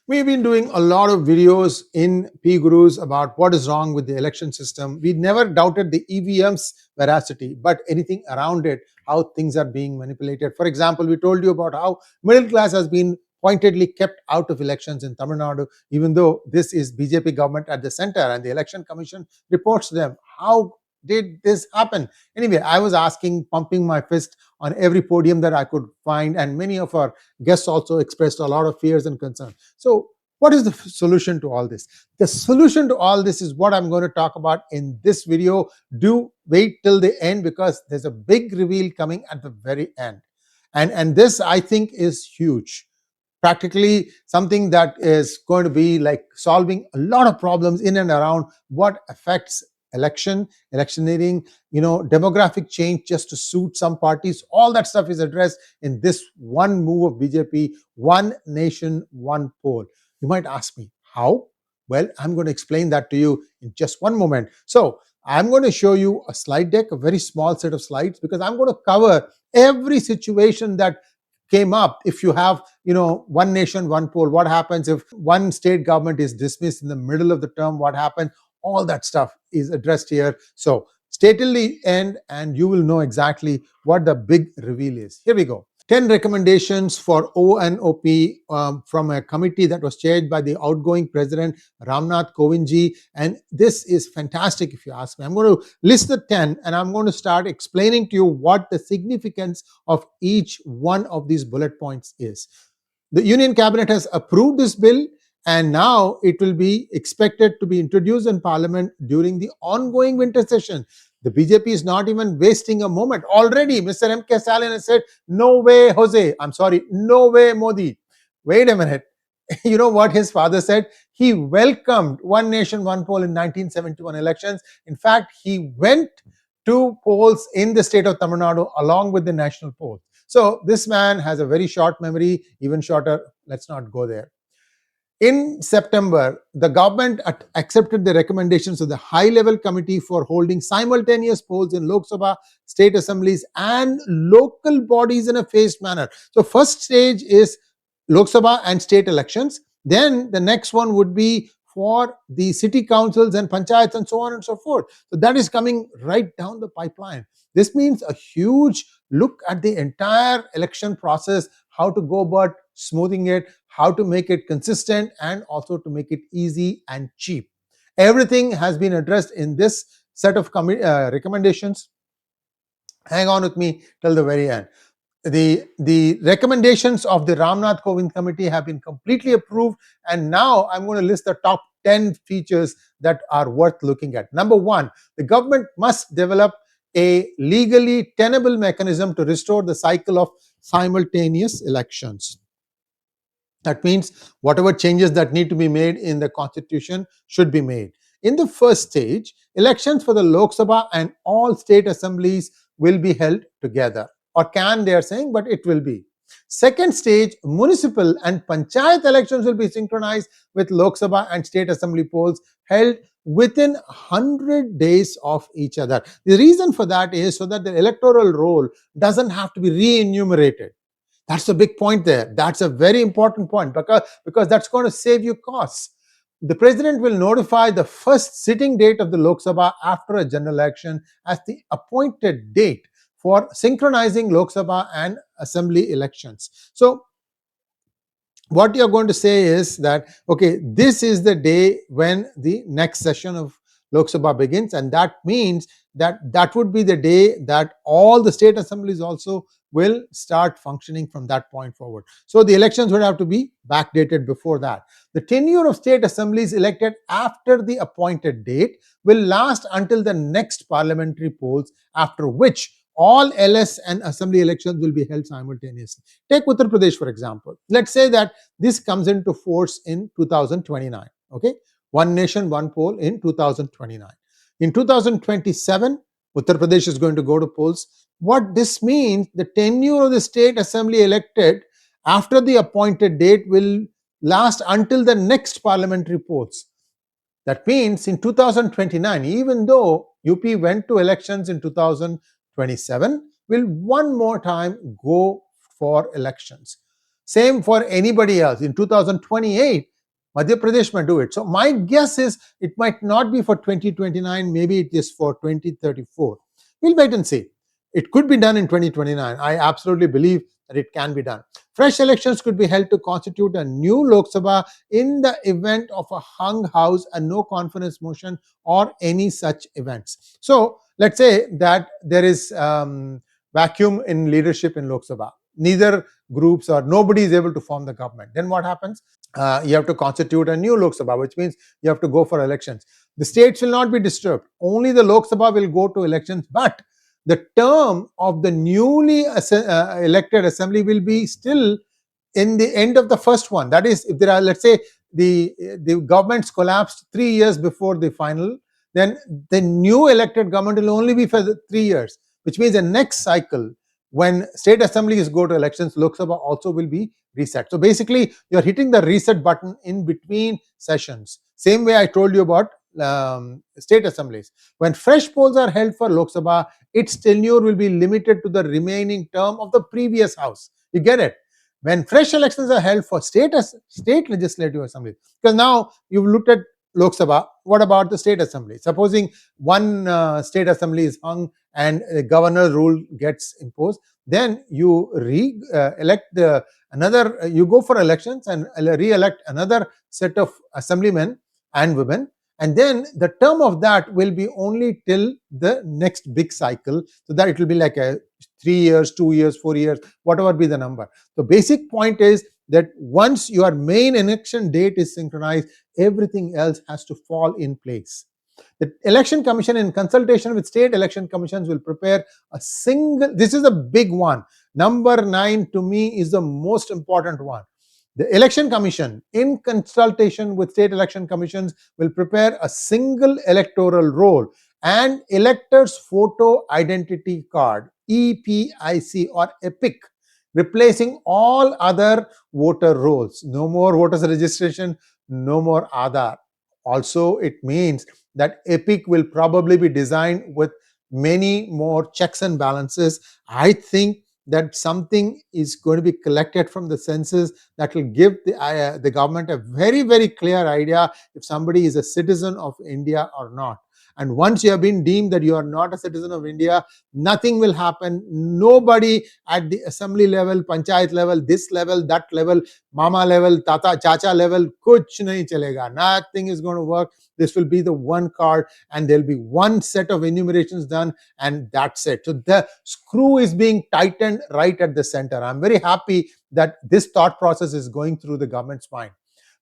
We've been doing a lot of videos in PGurus about what is wrong with the election system. We never doubted the EVM's veracity, but anything around it, how things are being manipulated. For example, we told you about how middle class has been pointedly kept out of elections in Tamil Nadu, even though this is BJP government at the center and the election commission reports them. How did this happen? Anyway, I was pumping my fist on every podium that I could find, and many of our guests also expressed a lot of fears and concerns. So what is the solution to all this? The solution to all this is what I'm going to talk about in this video. Do wait till the end because there's a big reveal coming at the very end. And this, I think, is huge. Practically something that is going to be like solving a lot of problems in and around what affects electioneering, demographic change just to suit some parties. All that stuff is addressed in this one move of BJP, one nation, one poll. You might ask me, how? Well, I'm going to explain that to you in just one moment. So I'm going to show you a slide deck, a very small set of slides, because I'm going to cover every situation that came up. If you have, one nation, one poll, what happens if one state government is dismissed in the middle of the term? What happens? All that stuff is addressed here. So stay till the end and you will know exactly what the big reveal is. Here we go. 10 recommendations for ONOP from a committee that was chaired by the outgoing president, 𝗟𝗡𝗅 𝗏𝗏. And this is fantastic if you ask me. I'm going to list the 10 and I'm going to start explaining to you what the significance of each one of these bullet points is. The Union Cabinet has approved this bill, and now it will be expected to be introduced in Parliament during the ongoing winter session. The BJP is not even wasting a moment. Already, Mr. M.K. Stalin has said, no way, no way, Modi. Wait a minute. You know what his father said? He welcomed one nation, one poll in 1971 elections. In fact, he went to polls in the state of Tamil Nadu along with the national poll. So this man has a very short memory, even shorter. Let's not go there. In September, the government accepted the recommendations of the high-level committee for holding simultaneous polls in Lok Sabha, state assemblies and local bodies in a phased manner. So first stage is Lok Sabha and state elections. Then the next one would be for the city councils and panchayats and so on and so forth. So that is coming right down the pipeline. This means a huge look at the entire election process, how to go about smoothing it, how to make it consistent, and also to make it easy and cheap. Everything has been addressed in this set of recommendations. Hang on with me till the very end. The recommendations of the 𝗟𝗡𝗏 𝗏𝗏 committee have been completely approved, and now I'm going to list the top 10 features that are worth looking at. Number one, the government must develop a legally tenable mechanism to restore the cycle of simultaneous elections. That means whatever changes that need to be made in the constitution should be made. In the first stage, elections for the Lok Sabha and all state assemblies will be held together. Or can, they are saying, but it will be. Second stage, municipal and panchayat elections will be synchronized with Lok Sabha and state assembly polls held within 100 days of each other. The reason for that is so that the electoral roll doesn't have to be re-enumerated. That's a big point there. That's a very important point because that's going to save you costs. The president will notify the first sitting date of the Lok Sabha after a general election as the appointed date for synchronizing Lok Sabha and assembly elections. So what you're going to say is that, okay, this is the day when the next session of Lok Sabha begins, and that means that would be the day that all the state assemblies also will start functioning from that point forward. So the elections would have to be backdated before that. The tenure of state assemblies elected after the appointed date will last until the next parliamentary polls, after which all LS and assembly elections will be held simultaneously. Take Uttar Pradesh, for example. Let's say that this comes into force in 2029. Okay, one nation, one poll in 2029. In 2027, Uttar Pradesh is going to go to polls. What this means, the tenure of the state assembly elected after the appointed date will last until the next parliamentary polls. That means in 2029, even though UP went to elections in 2027, will one more time go for elections. Same for anybody else. In 2028, Madhya Pradesh may do it. So my guess is it might not be for 2029, maybe it is for 2034. We'll wait and see. It could be done in 2029. I absolutely believe that it can be done. Fresh elections could be held to constitute a new Lok Sabha in the event of a hung house, a no confidence motion, or any such events. So let's say that there is vacuum in leadership in Lok Sabha. Neither groups or nobody is able to form the government. Then what happens? You have to constitute a new Lok Sabha, which means you have to go for elections. The states will not be disturbed. Only the Lok Sabha will go to elections, but the term of the newly elected assembly will be still in the end of the first one. That is, if there are, let's say, the governments collapsed 3 years before the final, then the new elected government will only be for 3 years, which means the next cycle, when state assemblies go to elections, Lok Sabha also will be reset. So basically, you're hitting the reset button in between sessions. Same way I told you about state assemblies. When fresh polls are held for Lok Sabha, its tenure will be limited to the remaining term of the previous house. You get it? When fresh elections are held for state legislative assemblies, because now you've looked at Lok Sabha, what about the state assembly? Supposing one state assembly is hung and the governor rule gets imposed, then you elect another, you go for elections and re-elect another set of assemblymen and women, and then the term of that will be only till the next big cycle, so that it will be like a 3 years, 2 years, 4 years, whatever be the number. The basic point is that once your main election date is synchronized, everything else has to fall in place. The Election Commission, in consultation with state election commissions, will prepare a single, this is a big one. Number 9 to me is the most important one. The Election Commission, in consultation with state election commissions, will prepare a single electoral roll and elector's photo identity card, EPIC or EPIC, replacing all other voter rolls. No more voters registration, no more Aadhaar. Also, it means that EPIC will probably be designed with many more checks and balances. I think that something is going to be collected from the census that will give the government a very, very clear idea if somebody is a citizen of India or not. And once you have been deemed that you are not a citizen of India, nothing will happen. Nobody at the assembly level, panchayat level, this level, that level, mama level, tata, chacha level, kuch nahi chalega. Nothing is going to work. This will be the one card, and there'll be one set of enumerations done, and that's it. So the screw is being tightened right at the center. I'm very happy that this thought process is going through the government's mind.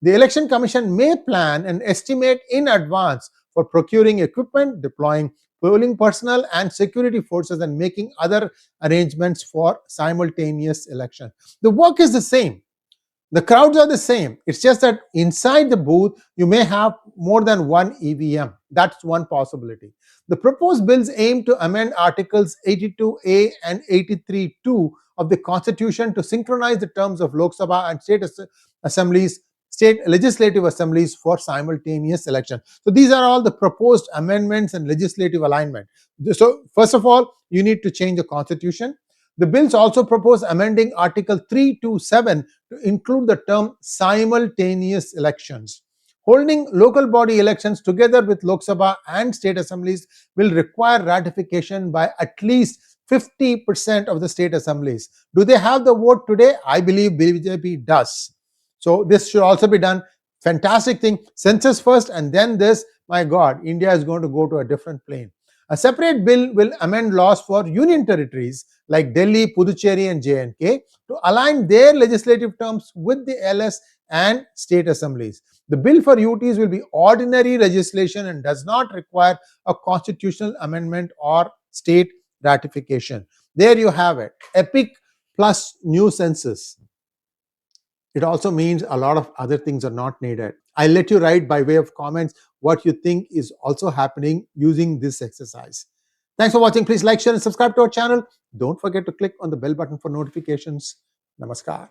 The Election Commission may plan and estimate in advance for procuring equipment, deploying polling personnel and security forces, and making other arrangements for simultaneous election. The work is the same. The crowds are the same. It's just that inside the booth, you may have more than one EVM. That's one possibility. The proposed bills aim to amend Articles 82A and 83(2) of the Constitution to synchronize the terms of Lok Sabha and state legislative assemblies for simultaneous election. So these are all the proposed amendments and legislative alignment. So first of all, you need to change the Constitution. The bills also propose amending Article 327 to include the term simultaneous elections. Holding local body elections together with Lok Sabha and state assemblies will require ratification by at least 50% of the state assemblies. Do they have the vote today? I believe BJP does. So this should also be done. Fantastic thing. Census first and then this. My God, India is going to go to a different plane. A separate bill will amend laws for union territories like Delhi, Puducherry and J&K to align their legislative terms with the LS and state assemblies. The bill for UTs will be ordinary legislation and does not require a constitutional amendment or state ratification. There you have it. EPIC plus new census. It also means a lot of other things are not needed. I'll let you write by way of comments what you think is also happening using this exercise. Thanks for watching. Please like, share and subscribe to our channel. Don't forget to click on the bell button for notifications. Namaskar.